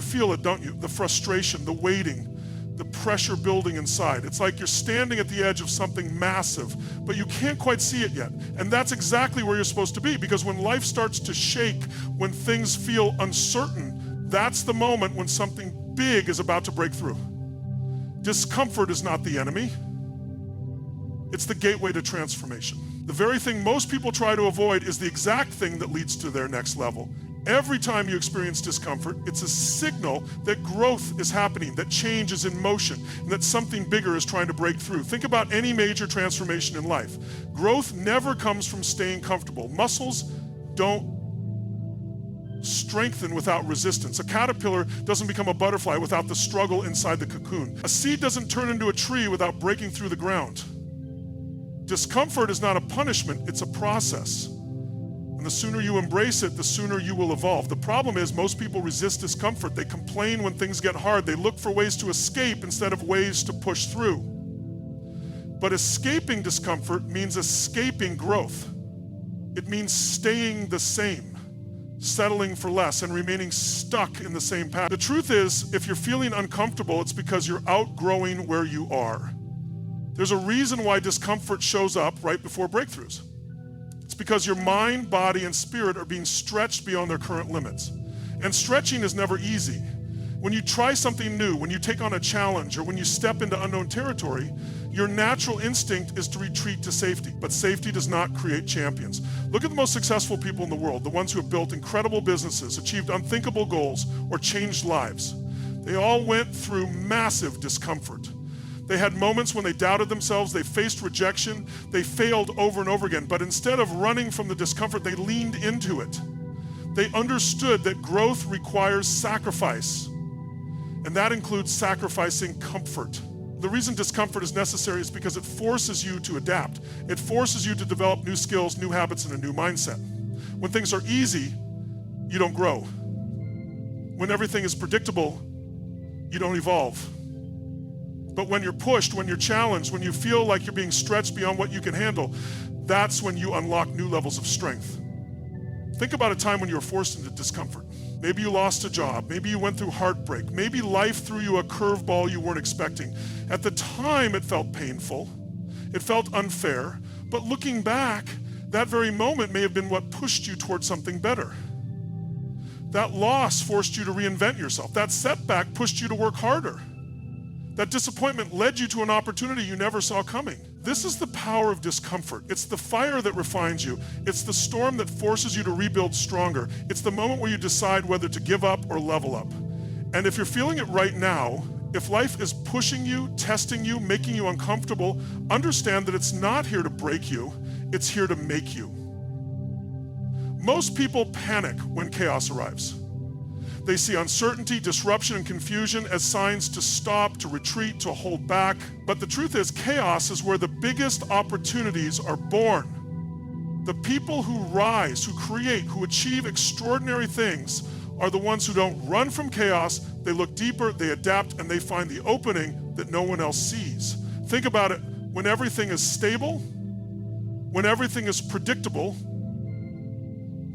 feel it, don't you? The frustration, the waiting, the pressure building inside. It's like you're standing at the edge of something massive, but you can't quite see it yet. And that's exactly where you're supposed to be, because when life starts to shake, when things feel uncertain, that's the moment when something big is about to break through. Discomfort is not the enemy. It's the gateway to transformation. The very thing most people try to avoid is the exact thing that leads to their next level. Every time you experience discomfort, it's a signal that growth is happening, that change is in motion, and that something bigger is trying to break through. Think about any major transformation in life. Growth never comes from staying comfortable. Muscles don't strengthen without resistance. A caterpillar doesn't become a butterfly without the struggle inside the cocoon. A seed doesn't turn into a tree without breaking through the ground. Discomfort is not a punishment, it's a process. And the sooner you embrace it, the sooner you will evolve. The problem is most people resist discomfort. They complain when things get hard. They look for ways to escape instead of ways to push through. But escaping discomfort means escaping growth. It means staying the same, settling for less, and remaining stuck in the same path. The truth is, if you're feeling uncomfortable, it's because you're outgrowing where you are. There's a reason why discomfort shows up right before breakthroughs. It's because your mind, body, and spirit are being stretched beyond their current limits. And stretching is never easy. When you try something new, when you take on a challenge, or when you step into unknown territory, your natural instinct is to retreat to safety. But safety does not create champions. Look at the most successful people in the world, the ones who have built incredible businesses, achieved unthinkable goals, or changed lives. They all went through massive discomfort. They had moments when they doubted themselves, they faced rejection, they failed over and over again, but instead of running from the discomfort, they leaned into it. They understood that growth requires sacrifice, and that includes sacrificing comfort. The reason discomfort is necessary is because it forces you to adapt. It forces you to develop new skills, new habits, and a new mindset. When things are easy, you don't grow. When everything is predictable, you don't evolve. But when you're pushed, when you're challenged, when you feel like you're being stretched beyond what you can handle, that's when you unlock new levels of strength. Think about a time when you were forced into discomfort. Maybe you lost a job, maybe you went through heartbreak, maybe life threw you a curveball you weren't expecting. At the time, it felt painful, it felt unfair, but looking back, that very moment may have been what pushed you towards something better. That loss forced you to reinvent yourself. That setback pushed you to work harder. That disappointment led you to an opportunity you never saw coming. This is the power of discomfort. It's the fire that refines you. It's the storm that forces you to rebuild stronger. It's the moment where you decide whether to give up or level up. And if you're feeling it right now, if life is pushing you, testing you, making you uncomfortable, understand that it's not here to break you, it's here to make you. Most people panic when chaos arrives. They see uncertainty, disruption, and confusion as signs to stop, to retreat, to hold back. But the truth is, chaos is where the biggest opportunities are born. The people who rise, who create, who achieve extraordinary things are the ones who don't run from chaos. They look deeper, they adapt, and they find the opening that no one else sees. Think about it. When everything is stable, when everything is predictable,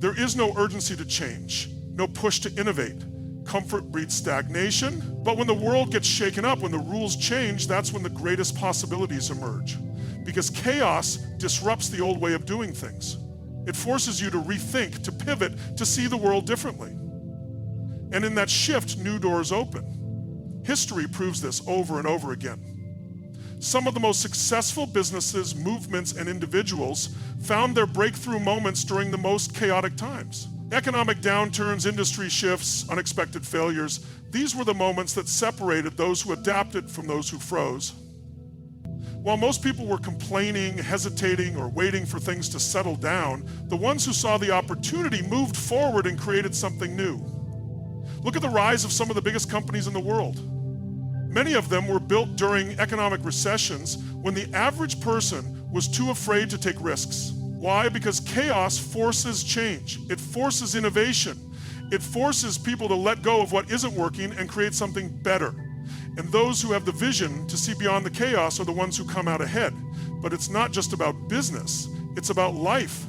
there is no urgency to change. No push to innovate. Comfort breeds stagnation. But when the world gets shaken up, when the rules change, that's when the greatest possibilities emerge. Because chaos disrupts the old way of doing things. It forces you to rethink, to pivot, to see the world differently. And in that shift, new doors open. History proves this over and over again. Some of the most successful businesses, movements, and individuals found their breakthrough moments during the most chaotic times. Economic downturns, industry shifts, unexpected failures, these were the moments that separated those who adapted from those who froze. While most people were complaining, hesitating, or waiting for things to settle down, the ones who saw the opportunity moved forward and created something new. Look at the rise of some of the biggest companies in the world. Many of them were built during economic recessions when the average person was too afraid to take risks. Why? Because chaos forces change. It forces innovation. It forces people to let go of what isn't working and create something better. And those who have the vision to see beyond the chaos are the ones who come out ahead. But it's not just about business, it's about life.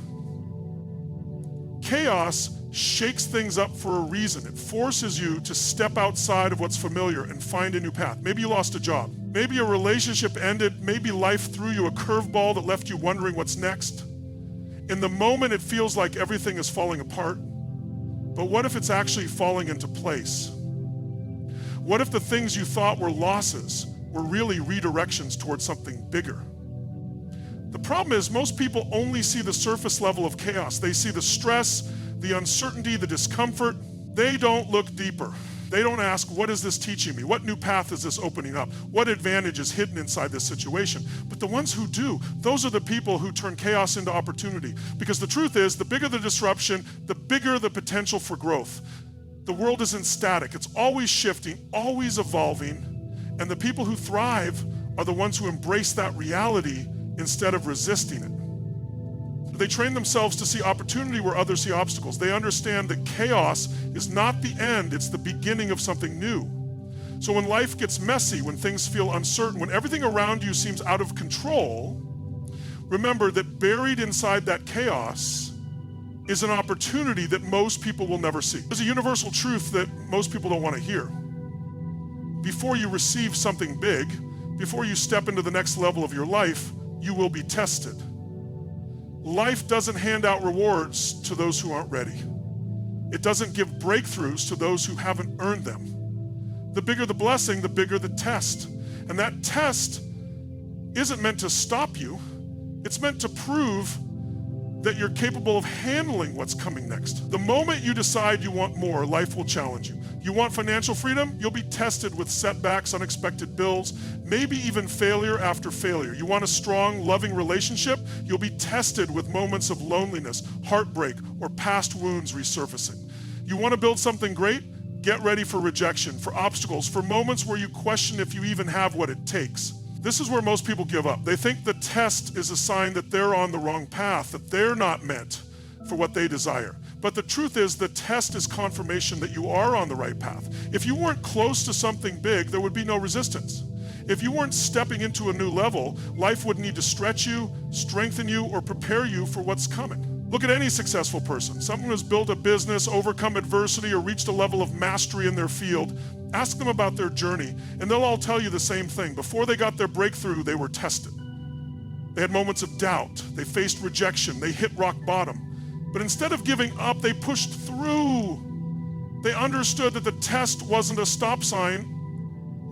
Chaos shakes things up for a reason. It forces you to step outside of what's familiar and find a new path. Maybe you lost a job. Maybe a relationship ended. Maybe life threw you a curveball that left you wondering what's next. In the moment, it feels like everything is falling apart. But what if it's actually falling into place? What if the things you thought were losses were really redirections towards something bigger? The problem is most people only see the surface level of chaos. They see the stress, the uncertainty, the discomfort. They don't look deeper. They don't ask, what is this teaching me? What new path is this opening up? What advantage is hidden inside this situation? But the ones who do, those are the people who turn chaos into opportunity. Because the truth is, the bigger the disruption, the bigger the potential for growth. The world isn't static. It's always shifting, always evolving. And the people who thrive are the ones who embrace that reality instead of resisting it. They train themselves to see opportunity where others see obstacles. They understand that chaos is not the end, it's the beginning of something new. So when life gets messy, when things feel uncertain, when everything around you seems out of control, remember that buried inside that chaos is an opportunity that most people will never see. There's a universal truth that most people don't want to hear. Before you receive something big, before you step into the next level of your life, you will be tested. Life doesn't hand out rewards to those who aren't ready. It doesn't give breakthroughs to those who haven't earned them. The bigger the blessing, the bigger the test. And that test isn't meant to stop you. It's meant to prove that you're capable of handling what's coming next. The moment you decide you want more, life will challenge you. You want financial freedom? You'll be tested with setbacks, unexpected bills, maybe even failure after failure. You want a strong, loving relationship? You'll be tested with moments of loneliness, heartbreak, or past wounds resurfacing. You want to build something great? Get ready for rejection, for obstacles, for moments where you question if you even have what it takes. This is where most people give up. They think the test is a sign that they're on the wrong path, that they're not meant for what they desire. But the truth is, the test is confirmation that you are on the right path. If you weren't close to something big, there would be no resistance. If you weren't stepping into a new level, life would need to stretch you, strengthen you, or prepare you for what's coming. Look at any successful person, someone who's built a business, overcome adversity, or reached a level of mastery in their field. Ask them about their journey, and they'll all tell you the same thing. Before they got their breakthrough, they were tested. They had moments of doubt. They faced rejection. They hit rock bottom. But instead of giving up, they pushed through. They understood that the test wasn't a stop sign.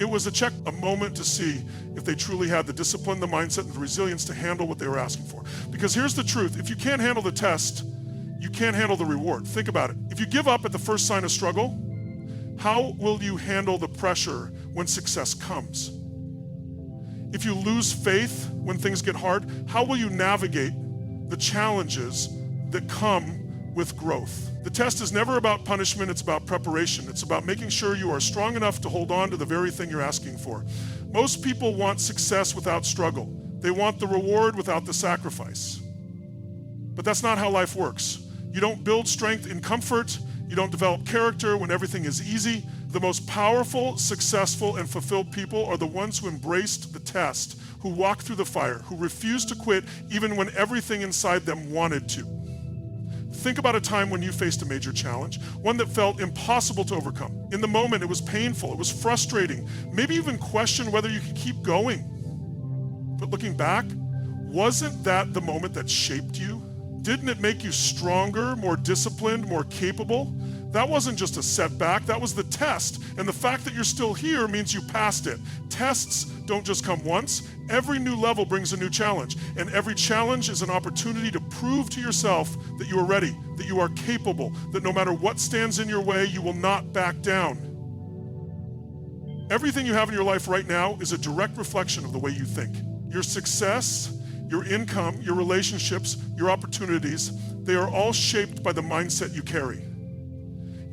It was a moment to see if they truly had the discipline, the mindset, and the resilience to handle what they were asking for. Because here's the truth. If you can't handle the test, you can't handle the reward. Think about it. If you give up at the first sign of struggle, how will you handle the pressure when success comes? If you lose faith when things get hard, how will you navigate the challenges that come with growth? The test is never about punishment, it's about preparation. It's about making sure you are strong enough to hold on to the very thing you're asking for. Most people want success without struggle. They want the reward without the sacrifice. But that's not how life works. You don't build strength in comfort. You don't develop character when everything is easy. The most powerful, successful, and fulfilled people are the ones who embraced the test, who walked through the fire, who refused to quit even when everything inside them wanted to. Think about a time when you faced a major challenge, one that felt impossible to overcome. In the moment, it was painful, it was frustrating, maybe even questioned whether you could keep going. But looking back, wasn't that the moment that shaped you? Didn't it make you stronger, more disciplined, more capable? That wasn't just a setback, that was the test. And the fact that you're still here means you passed it. Tests don't just come once. Every new level brings a new challenge. And every challenge is an opportunity to prove to yourself that you are ready, that you are capable, that no matter what stands in your way, you will not back down. Everything you have in your life right now is a direct reflection of the way you think. Your success, your income, your relationships, your opportunities, they are all shaped by the mindset you carry.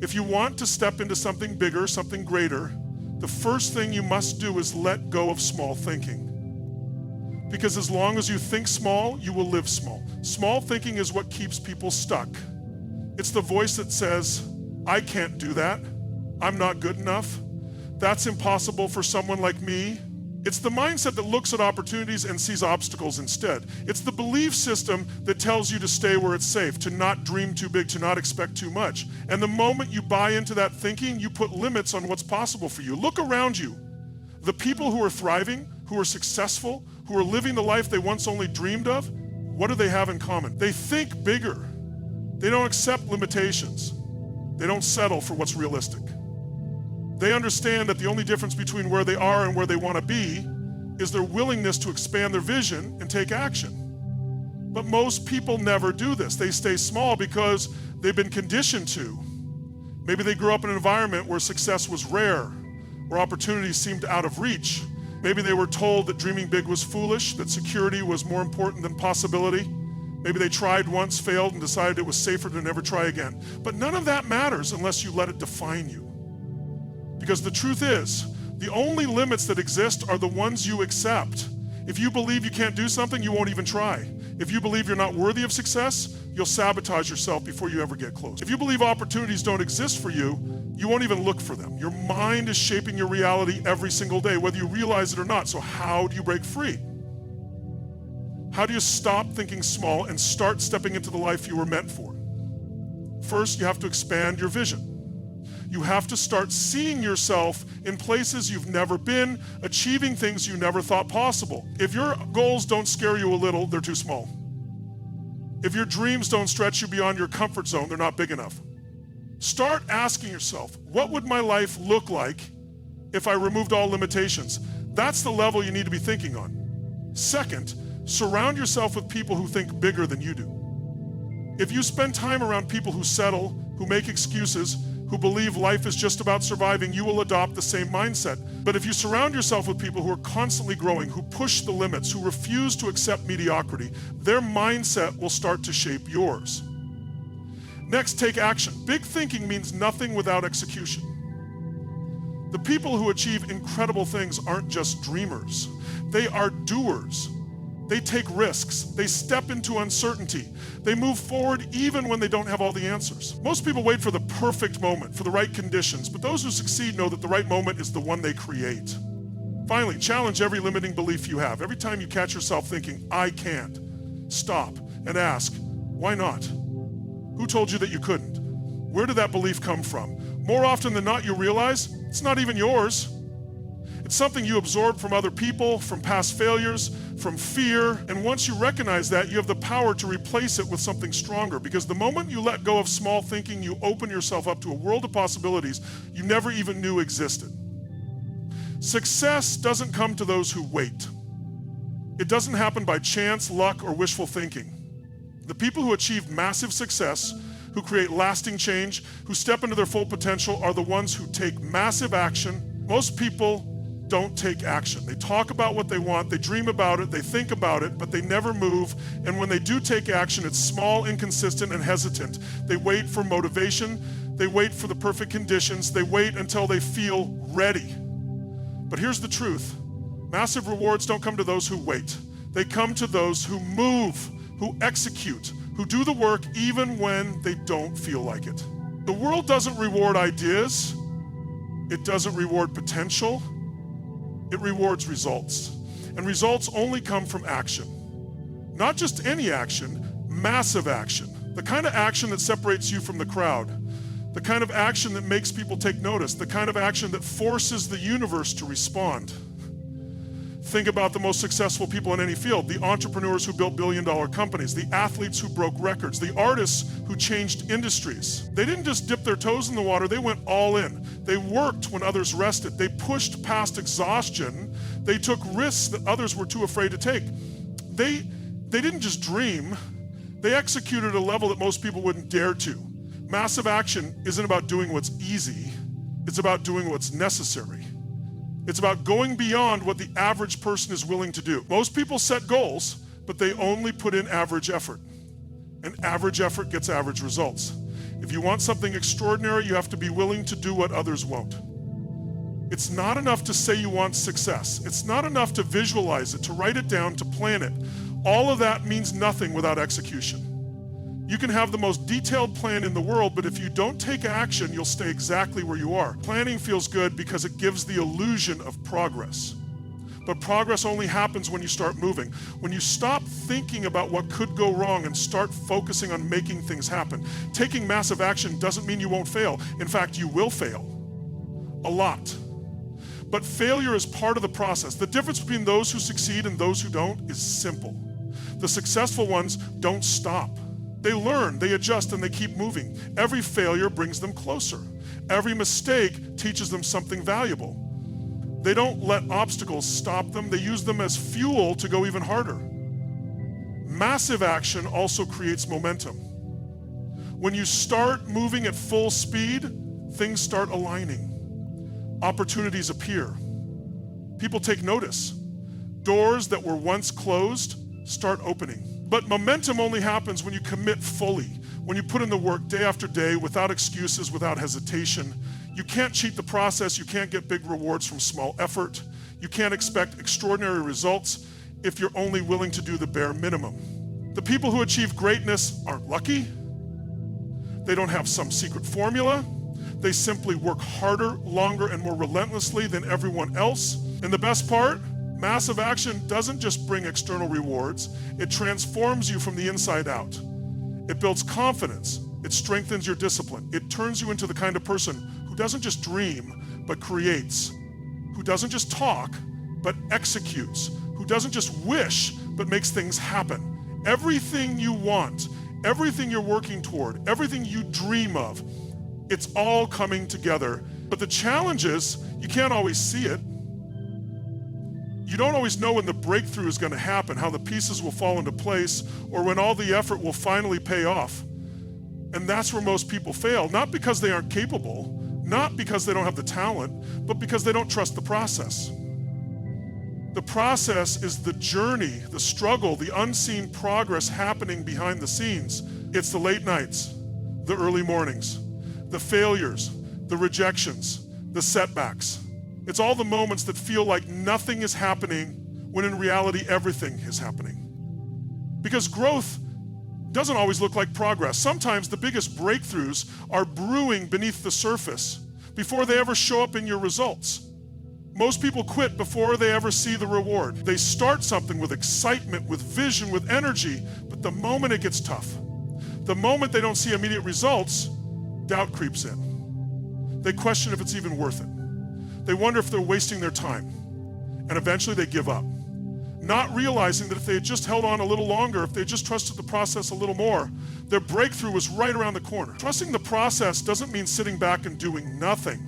If you want to step into something bigger, something greater, the first thing you must do is let go of small thinking. Because as long as you think small, you will live small. Small thinking is what keeps people stuck. It's the voice that says, I can't do that. I'm not good enough. That's impossible for someone like me. It's the mindset that looks at opportunities and sees obstacles instead. It's the belief system that tells you to stay where it's safe, to not dream too big, to not expect too much. And the moment you buy into that thinking, you put limits on what's possible for you. Look around you. The people who are thriving, who are successful, who are living the life they once only dreamed of, what do they have in common? They think bigger. They don't accept limitations. They don't settle for what's realistic. They understand that the only difference between where they are and where they want to be is their willingness to expand their vision and take action. But most people never do this. They stay small because they've been conditioned to. Maybe they grew up in an environment where success was rare, where opportunities seemed out of reach. Maybe they were told that dreaming big was foolish, that security was more important than possibility. Maybe they tried once, failed, and decided it was safer to never try again. But none of that matters unless you let it define you. Because the truth is, the only limits that exist are the ones you accept. If you believe you can't do something, you won't even try. If you believe you're not worthy of success, you'll sabotage yourself before you ever get close. If you believe opportunities don't exist for you, you won't even look for them. Your mind is shaping your reality every single day, whether you realize it or not. So how do you break free? How do you stop thinking small and start stepping into the life you were meant for? First, you have to expand your vision. You have to start seeing yourself in places you've never been, achieving things you never thought possible. If your goals don't scare you a little, they're too small. If your dreams don't stretch you beyond your comfort zone, they're not big enough. Start asking yourself, what would my life look like if I removed all limitations? That's the level you need to be thinking on. Second, surround yourself with people who think bigger than you do. If you spend time around people who settle, who make excuses, who believe life is just about surviving, you will adopt the same mindset. But if you surround yourself with people who are constantly growing, who push the limits, who refuse to accept mediocrity, their mindset will start to shape yours. Next, take action. Big thinking means nothing without execution. The people who achieve incredible things aren't just dreamers. They are doers. They take risks. They step into uncertainty. They move forward even when they don't have all the answers. Most people wait for the perfect moment, for the right conditions, but those who succeed know that the right moment is the one they create. Finally, challenge every limiting belief you have. Every time you catch yourself thinking, I can't, stop and ask, why not? Who told you that you couldn't? Where did that belief come from? More often than not, you realize it's not even yours. It's something you absorbed from other people, from past failures, from fear. And once you recognize that, you have the power to replace it with something stronger. Because the moment you let go of small thinking, you open yourself up to a world of possibilities you never even knew existed. Success doesn't come to those who wait. It doesn't happen by chance, luck, or wishful thinking. The people who achieve massive success, who create lasting change, who step into their full potential are the ones who take massive action. Most people don't take action. They talk about what they want, they dream about it, they think about it, but they never move. And when they do take action, it's small, inconsistent, and hesitant. They wait for motivation, they wait for the perfect conditions, they wait until they feel ready. But here's the truth. Massive rewards don't come to those who wait. They come to those who move, who execute, who do the work even when they don't feel like it. The world doesn't reward ideas. It doesn't reward potential. It rewards results. And results only come from action. Not just any action, massive action. The kind of action that separates you from the crowd. The kind of action that makes people take notice. The kind of action that forces the universe to respond. Think about the most successful people in any field, the entrepreneurs who built billion-dollar companies, the athletes who broke records, the artists who changed industries. They didn't just dip their toes in the water, they went all in. They worked when others rested. They pushed past exhaustion. They took risks that others were too afraid to take. They didn't just dream, they executed at a level that most people wouldn't dare to. Massive action isn't about doing what's easy, it's about doing what's necessary. It's about going beyond what the average person is willing to do. Most people set goals, but they only put in average effort. And average effort gets average results. If you want something extraordinary, you have to be willing to do what others won't. It's not enough to say you want success. It's not enough to visualize it, to write it down, to plan it. All of that means nothing without execution. You can have the most detailed plan in the world, but if you don't take action, you'll stay exactly where you are. Planning feels good because it gives the illusion of progress. But progress only happens when you start moving. When you stop thinking about what could go wrong and start focusing on making things happen. Taking massive action doesn't mean you won't fail. In fact, you will fail. A lot. But failure is part of the process. The difference between those who succeed and those who don't is simple. The successful ones don't stop. They learn, they adjust, and they keep moving. Every failure brings them closer. Every mistake teaches them something valuable. They don't let obstacles stop them. They use them as fuel to go even harder. Massive action also creates momentum. When you start moving at full speed, things start aligning. Opportunities appear. People take notice. Doors that were once closed start opening. But momentum only happens when you commit fully, when you put in the work day after day without excuses, without hesitation. You can't cheat the process. You can't get big rewards from small effort. You can't expect extraordinary results if you're only willing to do the bare minimum. The people who achieve greatness aren't lucky. They don't have some secret formula. They simply work harder, longer, and more relentlessly than everyone else. And the best part, massive action doesn't just bring external rewards. It transforms you from the inside out. It builds confidence. It strengthens your discipline. It turns you into the kind of person who doesn't just dream, but creates. Who doesn't just talk, but executes. Who doesn't just wish, but makes things happen. Everything you want, everything you're working toward, everything you dream of, it's all coming together. But the challenge is, you can't always see it. You don't always know when the breakthrough is going to happen, how the pieces will fall into place, or when all the effort will finally pay off. And that's where most people fail, not because they aren't capable, not because they don't have the talent, but because they don't trust the process. The process is the journey, the struggle, the unseen progress happening behind the scenes. It's the late nights, the early mornings, the failures, the rejections, the setbacks. It's all the moments that feel like nothing is happening when in reality everything is happening. Because growth doesn't always look like progress. Sometimes the biggest breakthroughs are brewing beneath the surface before they ever show up in your results. Most people quit before they ever see the reward. They start something with excitement, with vision, with energy, but the moment it gets tough, the moment they don't see immediate results, doubt creeps in. They question if it's even worth it. They wonder if they're wasting their time, and eventually they give up. Not realizing that if they had just held on a little longer, if they just trusted the process a little more, their breakthrough was right around the corner. Trusting the process doesn't mean sitting back and doing nothing.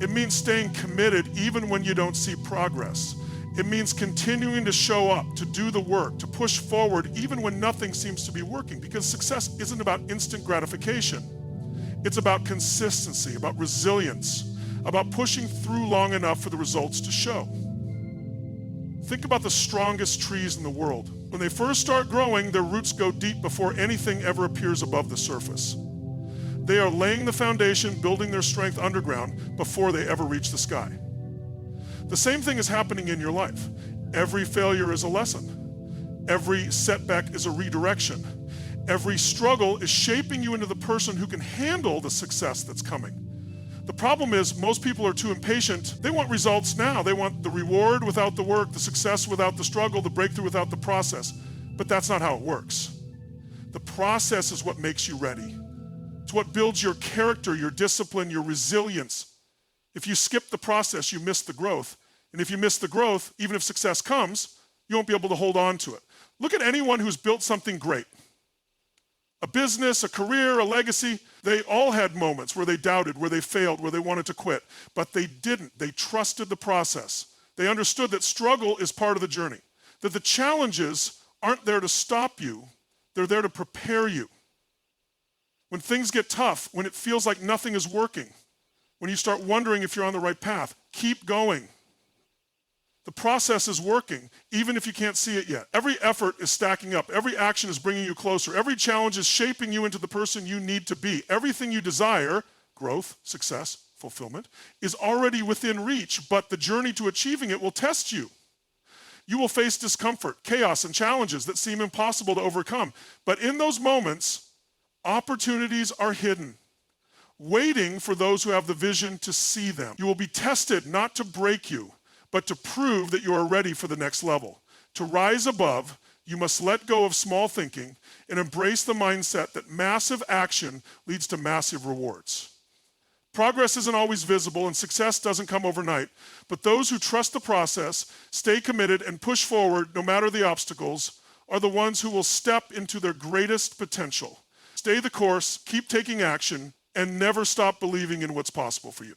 It means staying committed even when you don't see progress. It means continuing to show up, to do the work, to push forward even when nothing seems to be working, because success isn't about instant gratification. It's about consistency, about resilience, about pushing through long enough for the results to show. Think about the strongest trees in the world. When they first start growing, their roots go deep before anything ever appears above the surface. They are laying the foundation, building their strength underground before they ever reach the sky. The same thing is happening in your life. Every failure is a lesson. Every setback is a redirection. Every struggle is shaping you into the person who can handle the success that's coming. The problem is most people are too impatient. They want results now. They want the reward without the work, the success without the struggle, the breakthrough without the process. But that's not how it works. The process is what makes you ready. It's what builds your character, your discipline, your resilience. If you skip the process, you miss the growth. And if you miss the growth, even if success comes, you won't be able to hold on to it. Look at anyone who's built something great. A business, a career, a legacy. They all had moments where they doubted, where they failed, where they wanted to quit. But they didn't. They trusted the process. They understood that struggle is part of the journey. That the challenges aren't there to stop you. They're there to prepare you. When things get tough, when it feels like nothing is working, when you start wondering if you're on the right path, keep going. The process is working, even if you can't see it yet. Every effort is stacking up. Every action is bringing you closer. Every challenge is shaping you into the person you need to be. Everything you desire, growth, success, fulfillment, is already within reach, but the journey to achieving it will test you. You will face discomfort, chaos, and challenges that seem impossible to overcome. But in those moments, opportunities are hidden, waiting for those who have the vision to see them. You will be tested not to break you, but to prove that you are ready for the next level. To rise above, you must let go of small thinking and embrace the mindset that massive action leads to massive rewards. Progress isn't always visible and success doesn't come overnight, but those who trust the process, stay committed, and push forward no matter the obstacles are the ones who will step into their greatest potential. Stay the course, keep taking action, and never stop believing in what's possible for you.